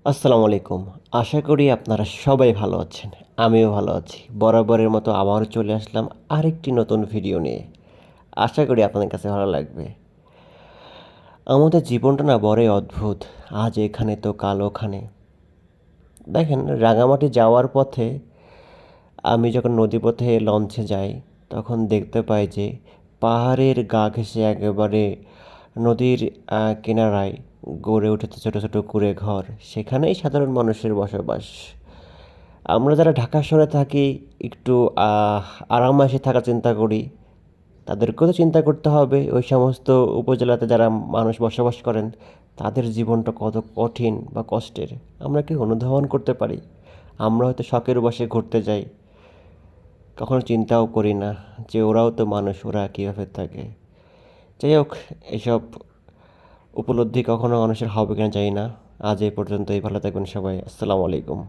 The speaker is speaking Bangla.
আসসালামু আলাইকুম। আশা করি আপনারা সবাই ভালো আছেন। আমিও ভালো আছি। বরাবরের মতো আবারও চলে আসলাম আরেকটি নতুন ভিডিও নিয়ে। আশা করি আপনাদের কাছে ভালো লাগবে। আমাদের জীবনটা না বড়ই অদ্ভুত। আজ এখানে তো কাল ওখানে। দেখেন রাঙামাটি যাওয়ার পথে আমি যখন নদীপথে লঞ্চে যাই, তখন দেখতে পাই যে পাহাড়ের গা ঘেঁষে একেবারে নদীর কিনারায় গড়ে উঠেছে ছোট, ছোট কুঁড়েঘর। সেখানেই সাধারণ মানুষের বসবাস। আমরা যারা ঢাকা শহরে থাকি একটু আরাম-আয়েশে থাকার চিন্তা করি। তাদেরকেও তো চিন্তা করতে হবে ওই সমস্ত উপজেলাতে যারা মানুষ বসবাস করেন, তাদের জীবনটা কত কঠিন বা কষ্টের। আমরা কি অনুধাবন করতে পারি? আমরা হয়তো শখের বশে ঘুরতে যাই। কখনো চিন্তাও করি না যে ওরাও তো মানুষ, ওরা কীভাবে থাকে। যাই হোক, এসব উপলব্ধি কখনো মানুষের হবে কিনা জানি না। আজ এই পর্যন্তই। ভালো থাকবেন সবাই। আসসালামু আলাইকুম।